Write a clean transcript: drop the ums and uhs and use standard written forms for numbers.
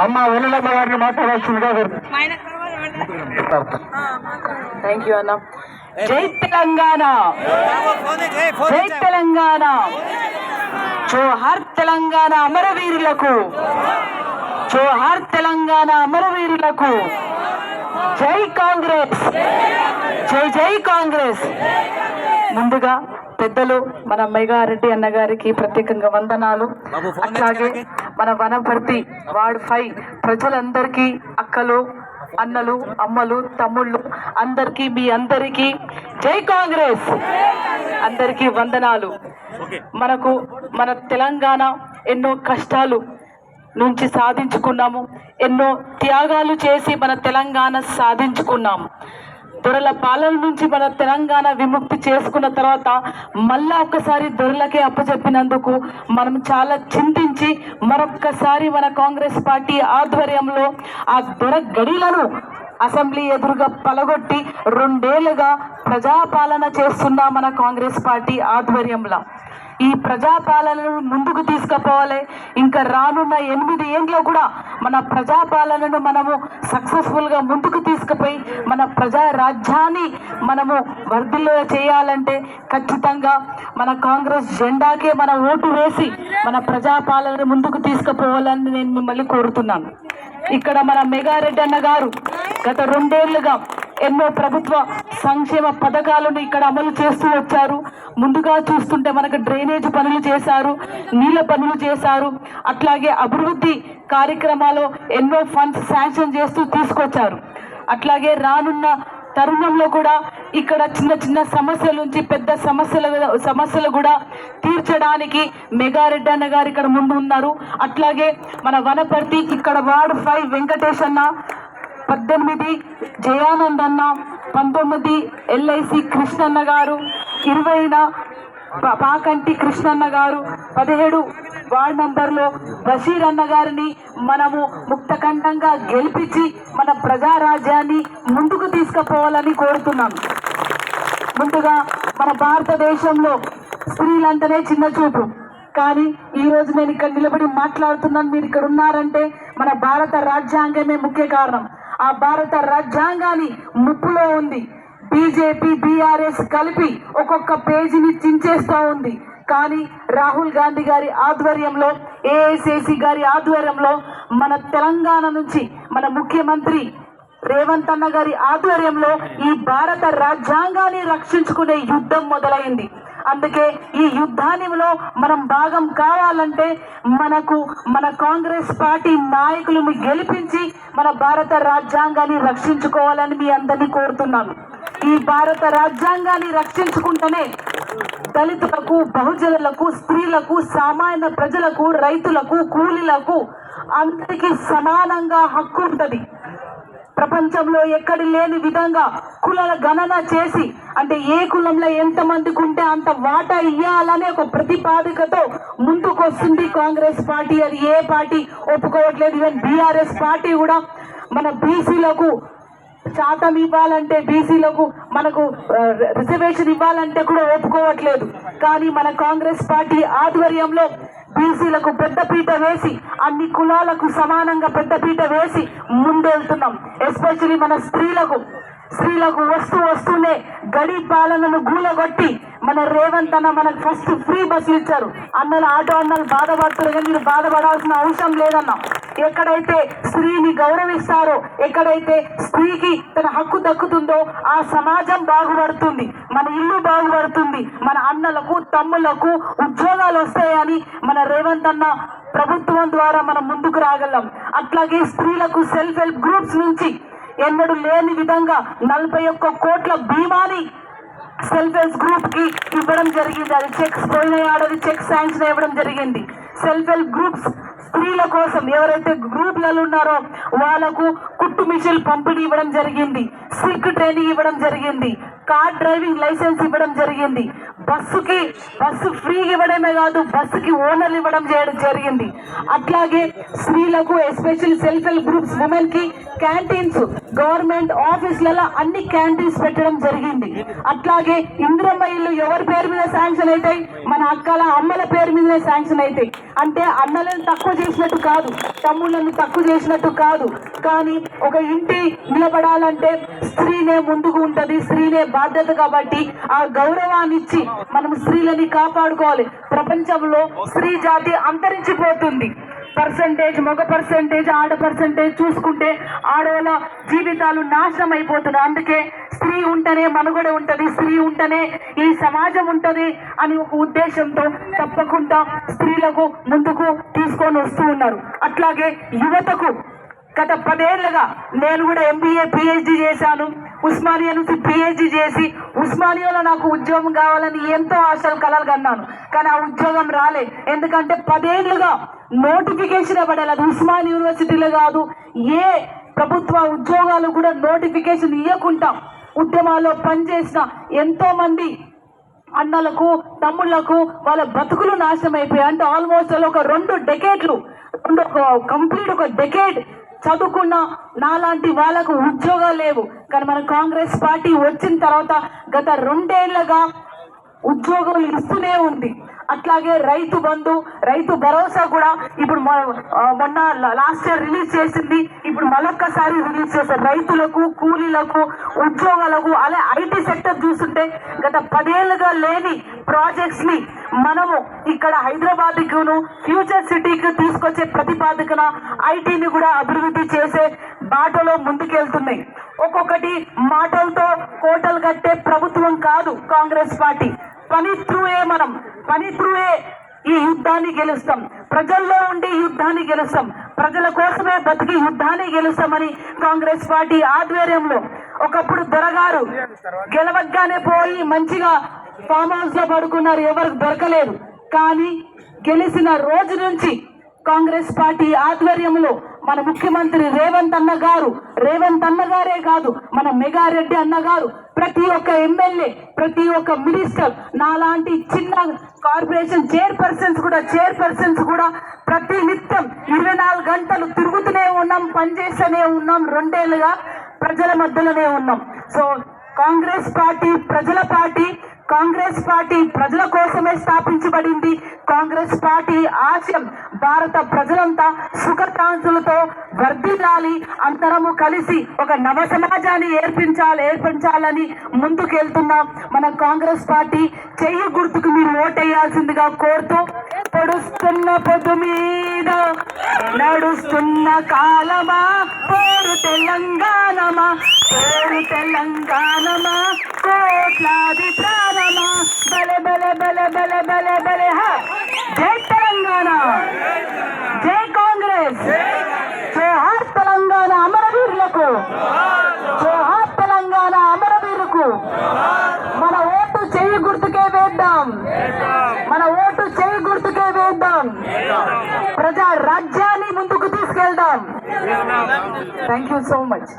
అమ్మ వెన్నెలమ్మ గారిని మాట్లాడాల్సిందిగా థ్యాంక్ యూ అన్న. జై తెలంగాణ, జై తెలంగాణ, జోహార్ తెలంగాణ అమరవీరులకు, జోహార్ తెలంగాణ అమరవీరులకు. జై కాంగ్రెస్, జై జై కాంగ్రెస్. ముందుగా పెద్దలు మన మెగారెడ్డి అన్న గారికి ప్రత్యేకంగా వందనాలు. అట్లాగే మన వనపర్తి వార్డ్ 5 ప్రజలందరికీ, అక్కలు, అన్నలు, అమ్మలు, తమ్ముళ్ళు అందరికీ, మీ అందరికీ జై కాంగ్రెస్, అందరికీ వందనాలు. మన తెలంగాణ ఎన్నో కష్టాలు నుంచి సాధించుకున్నాము, ఎన్నో త్యాగాలు చేసి మన తెలంగాణ సాధించుకున్నాము. దొరల పాలన నుంచి మన తెలంగాణ విముక్తి చేసుకున్న తర్వాత మళ్ళా ఒక్కసారి దొరలకే అప్పచెప్పినందుకు మనం చాలా చింతించి మరొక్కసారి మన కాంగ్రెస్ పార్టీ ఆధ్వర్యంలో ఆ దొర గడిలను అసెంబ్లీ ఎదురుగా పలగొట్టి 2 ఏళ్లుగా ప్రజాపాలన చేస్తున్న మన కాంగ్రెస్ పార్టీ ఆధ్వర్యంలో ఈ ప్రజాపాలనను ముందుకు తీసుకుపోవాలి. ఇంకా రానున్న 8 ఏళ్ళలో కూడా మన ప్రజాపాలనను మనము సక్సెస్ఫుల్గా ముందుకు తీసుకుపోయి మన ప్రజా రాజ్యాన్ని మనము వర్ధిల్లో చేయాలంటే ఖచ్చితంగా మన కాంగ్రెస్ జెండాకే మన ఓటు వేసి మన ప్రజాపాలనను ముందుకు తీసుకుపోవాలని నేను మిమ్మల్ని కోరుతున్నాను. ఇక్కడ మన మెగారెడ్డి అన్న గారు గత 2 ఏళ్లుగా ఎన్నో ప్రభుత్వ సంక్షేమ పథకాలను ఇక్కడ అమలు చేస్తూ వచ్చారు. ముందుగా చూస్తుంటే మనకు డ్రైనేజ్ పనులు చేశారు, నీళ్ళ పనులు చేశారు, అట్లాగే అభివృద్ధి కార్యక్రమాలు ఎన్నో ఫండ్స్ శాంక్షన్ చేస్తూ తీసుకొచ్చారు. అట్లాగే రానున్న తరుణంలో కూడా ఇక్కడ చిన్న చిన్న సమస్యల నుంచి పెద్ద సమస్యలు కూడా తీర్చడానికి మెగారెడ్డి అన్న గారు ఇక్కడ ముందు ఉన్నారు. అట్లాగే మన వనపర్తి ఇక్కడ వార్డ్ 5 వెంకటేష్ అన్న, 18 జయానంద్ అన్న, 19 LIC కృష్ణన్న గారు, 20 పాకంటి కృష్ణన్న గారు, 17 వార్డ్ నంబర్లో బషీర్ అన్న గారిని మనము ముక్తకంఠంగా గెలిపించి మన ప్రజారాజ్యాన్ని ముందుకు తీసుకుపోవాలని కోరుతున్నాం. ముందుగా మన భారతదేశంలో స్త్రీలంటేనే చిన్న చూపు, కానీ ఈరోజు నేను ఇక్కడ నిలబడి మాట్లాడుతున్నాను, మీరు ఇక్కడ ఉన్నారంటే మన భారత రాజ్యాంగమే ముఖ్య కారణం. ఆ భారత రాజ్యాంగాన్ని ముప్పులో ఉంది. బీజేపీ BRS కలిపి ఒక్కొక్క పేజీని చించేస్తూ ఉంది. కానీ రాహుల్ గాంధీ గారి ఆధ్వర్యంలో, AICC గారి ఆధ్వర్యంలో, మన తెలంగాణ నుంచి మన ముఖ్యమంత్రి రేవంత్ అన్న గారి ఆధ్వర్యంలో ఈ భారత రాజ్యాంగాన్ని రక్షించుకునే యుద్ధం మొదలైంది. అందుకే ఈ యుద్ధానిలో మనం భాగం కావాలంటే మన కాంగ్రెస్ పార్టీ నాయకులను గెలిపించి మన భారత రాజ్యాంగాన్ని రక్షించుకోవాలని మీ అందరినీ కోరుతున్నాను. ఈ భారత రాజ్యాంగాన్ని రక్షించుకుంటేనే దళితులకు, బహుజనులకు, స్త్రీలకు, సామాన్య ప్రజలకు, రైతులకు, కూలీలకు అందరికీ సమానంగా హక్కు ఉంటుంది. ప్రపంచంలో ఎక్కడి లేని విధంగా కులాల గణన చేసి, అంటే ఏ కులంలో ఎంతమందికి ఉంటే అంత వాటా ఇవ్వాలనే ఒక ప్రతిపాదికతో ముందుకు వస్తుంది కాంగ్రెస్ పార్టీ. అది ఏ పార్టీ ఒప్పుకోవట్లేదు. ఈవెన్ BRS పార్టీ కూడా మన బీసీలకు శాతం ఇవ్వాలంటే, బీసీలకు మనకు రిజర్వేషన్ ఇవ్వాలంటే కూడా ఒప్పుకోవట్లేదు. కానీ మన కాంగ్రెస్ పార్టీ ఆధ్వర్యంలో బీసీలకు పెద్దపీట వేసి, అన్ని కులాలకు సమానంగా పెద్దపీట వేసి ముందెళ్తున్నాం. ఎస్పెషల్లీ మన స్త్రీలకు వస్తూనే గడి పాలనను గూలగొట్టి మన రేవంత్ అన్న మనకు ఫస్ట్ ఫ్రీ బస్సులు ఇచ్చారు. ఆటో అన్నలు బాధపడుతున్నారు, కానీ మీరు బాధపడాల్సిన అవసరం లేదన్న. ఎక్కడైతే స్త్రీని గౌరవిస్తారో, ఎక్కడైతే స్త్రీకి తన హక్కు దక్కుతుందో ఆ సమాజం బాగుపడుతుంది, మన ఇల్లు బాగుపడుతుంది, మన అన్నలకు, తమ్ములకు ఉద్యోగాలు వస్తాయని మన రేవంత్ అన్న ప్రభుత్వం ద్వారా మనం ముందుకు రాగలం. అట్లాగే స్త్రీలకు సెల్ఫ్ హెల్ప్ గ్రూప్స్ నుంచి ఎన్నడూ లేని విధంగా 41 కోట్ల బీమాని సెల్ఫ్ హెల్ప్ గ్రూప్ కి ఇవ్వడం జరిగింది. అది చెక్స్ పోయిన ఏడాది చెక్ శాంక్షన్ ఇవ్వడం జరిగింది. సెల్ఫ్ హెల్ప్ గ్రూప్స్ స్త్రీల కోసం ఎవరైతే గ్రూప్లలో ఉన్నారో వాళ్ళకు కుట్టు మిషన్లు పంపిణీ ఇవ్వడం జరిగింది, సిల్క్ ట్రైనింగ్ ఇవ్వడం జరిగింది, కార్ డ్రైవింగ్ లైసెన్స్ ఇవ్వడం జరిగింది. బస్సు ఫ్రీ ఇవ్వడమే కాదు, బస్సుకి ఓనర్లు ఇవ్వడం జరిగింది. అట్లాగే స్త్రీలకు especially self help groups women కి క్యాంటీన్స్ గవర్నమెంట్ ఆఫీసులలో అన్ని క్యాంటీన్స్ పెట్టడం జరిగింది. అట్లాగే ఇందిరమ్మ ఇల్లు ఎవరి పేరు మీద శాంక్షన్ అవుతాయి? మన అక్కల అమ్మల పేరు మీదనే శాంక్షన్ అవుతాయి. అంటే అన్నలను తక్కువ చేసినట్టు కాదు, తమ్ముళ్ళను తక్కువ చేసినట్టు కాదు. కానీ ఒక ఇంటి నిలబడాలంటే స్త్రీనే ముందుకు ఉంటది, స్త్రీనే బాధ్యత. కాబట్టి ఆ గౌరవాన్ని ఇచ్చి మనం స్త్రీలని కాపాడుకోవాలి. ప్రపంచంలో స్త్రీ జాతి అంతరించిపోతుంది. పర్సంటేజ్ మగ పర్సంటేజ్ ఆడ పర్సంటేజ్ చూసుకుంటే ఆడవాళ్ళ జీవితాలు నాశనం అయిపోతున్నాయి. అందుకే స్త్రీ ఉంటేనే మనుగడ ఉంటది, స్త్రీ ఉంటేనే ఈ సమాజం ఉంటది అని ఒక ఉద్దేశంతో తప్పకుండా స్త్రీలకు ముందుకు తీసుకొని వస్తూ ఉన్నారు. అట్లాగే యువతకు గత 10 ఏళ్లుగా నేను కూడా MBA PhD చేశాను. ఉస్మానియా నుంచి PhD చేసి ఉస్మానియాలో నాకు ఉద్యోగం కావాలని ఎంతో ఆశలు కలలు కన్నాను. కానీ ఆ ఉద్యోగం రాలే. ఎందుకంటే 10 ఏళ్లుగా నోటిఫికేషన్ ఇవ్వడాలి. అది ఉస్మానియా యూనివర్సిటీలో కాదు, ఏ ప్రభుత్వ ఉద్యోగాలు కూడా నోటిఫికేషన్ ఇవ్వకుండా ఉద్యమాల్లో పనిచేసిన ఎంతో మంది అన్నలకు తమ్ముళ్లకు వాళ్ళ బతుకులు నాశనం అయిపోయాయి. అంటే ఆల్మోస్ట్ ఒక 2 డెకేడ్లు కంప్లీట్ ఒక డెకేడ్ చదువుకున్న నాలాంటి వాళ్ళకు ఉద్యోగాలు లేవు. కానీ మన కాంగ్రెస్ పార్టీ వచ్చిన తర్వాత గత 2 ఏళ్లుగా ఉద్యోగాలు ఇస్తూనే ఉంది. అట్లాగే రైతు బంధు, రైతు భరోసా కూడా ఇప్పుడు మొన్న లాస్ట్ ఇయర్ రిలీజ్ చేసింది. ఇప్పుడు మరొక్కసారి రిలీజ్ చేస్తారు. రైతులకు, కూలీలకు, ఉద్యోగాలకు. అలా IT సెక్టర్ చూస్తుంటే గత 10 ఏళ్లుగా లేని ప్రాజెక్ట్స్ ని మనము ఇక్కడ హైదరాబాద్ కును ఫ్యూచర్ సిటీకి తీసుకొచ్చే ప్రతిపాదకన ITని కూడా అభివృద్ధి చేసే బాటలో ముందుకెళ్తున్నాయి. ఒక్కొక్కటి మాటలతో కోటలు కట్టే ప్రభుత్వం కాదు కాంగ్రెస్ పార్టీ. పని త్రూయే ఈ యుద్ధాన్ని గెలుస్తాం. ప్రజల్లో ఉండి యుద్ధాన్ని గెలుస్తాం. ప్రజల కోసమే బతికి యుద్ధాన్ని గెలుస్తామని కాంగ్రెస్ పార్టీ ఆధ్వర్యంలో ఒకప్పుడు దొరగారు గెలవగానే పోయి మంచిగా ఫామ్ హౌస్ లో పడుకున్నారు, ఎవరికి దొరకలేదు. కానీ గెలిచిన రోజు నుంచి కాంగ్రెస్ పార్టీ ఆధ్వర్యంలో మన ముఖ్యమంత్రి రేవంత్ అన్న గారే కాదు, మన మెగారెడ్డి అన్నగారు, ప్రతి ఒక్క ఎమ్మెల్యే, ప్రతి ఒక్క మినిస్టర్, నాలాంటి చిన్న కార్పొరేషన్ చైర్పర్సన్స్ కూడా ప్రతి నిత్యం 24 గంటలు తిరుగుతూనే ఉన్నాం, పనిచేస్తూనే ఉన్నాం. 2 ఏళ్లుగా ప్రజల మధ్యలోనే ఉన్నాం. సో కాంగ్రెస్ పార్టీ ప్రజల పార్టీ. కాంగ్రెస్ పార్టీ ప్రజల కోసమే స్థాపించబడింది. కాంగ్రెస్ పార్టీ ఆశయం భారత ప్రజలంతా సుఖశాంతులతో వర్ధిల్లాలి, అందరము కలిసి ఒక నవ సమాజాన్ని ఏర్పించాలని ముందుకెళ్తున్నాం. మన కాంగ్రెస్ పార్టీ చెయ్యి గుర్తుకు మీరు ఓటేయాల్సిందిగా కోరుతూ, పొడుస్తున్న పొద్దు మీద నడుస్తున్న కాలమా, పోరు తెలంగాణమా, కోట్లాది ప్రాణమా, బలే బలే బలే బలే బలే బలే హా. జై తెలంగాణ, జై కాంగ్రెస్, జోహార్ తెలంగాణ అమరవీరులకు, జోహార్ తెలంగాణ అమరవీరులకు. మన ఓటు చెయ్యి గుర్తుకే వేద్దాం, మన ఓటు చెయ్యి గుర్తుకే వేద్దాం. ప్రజా రాజ్యాన్ని ముందుకు తీసుకెళ్దాం. Thank you so much.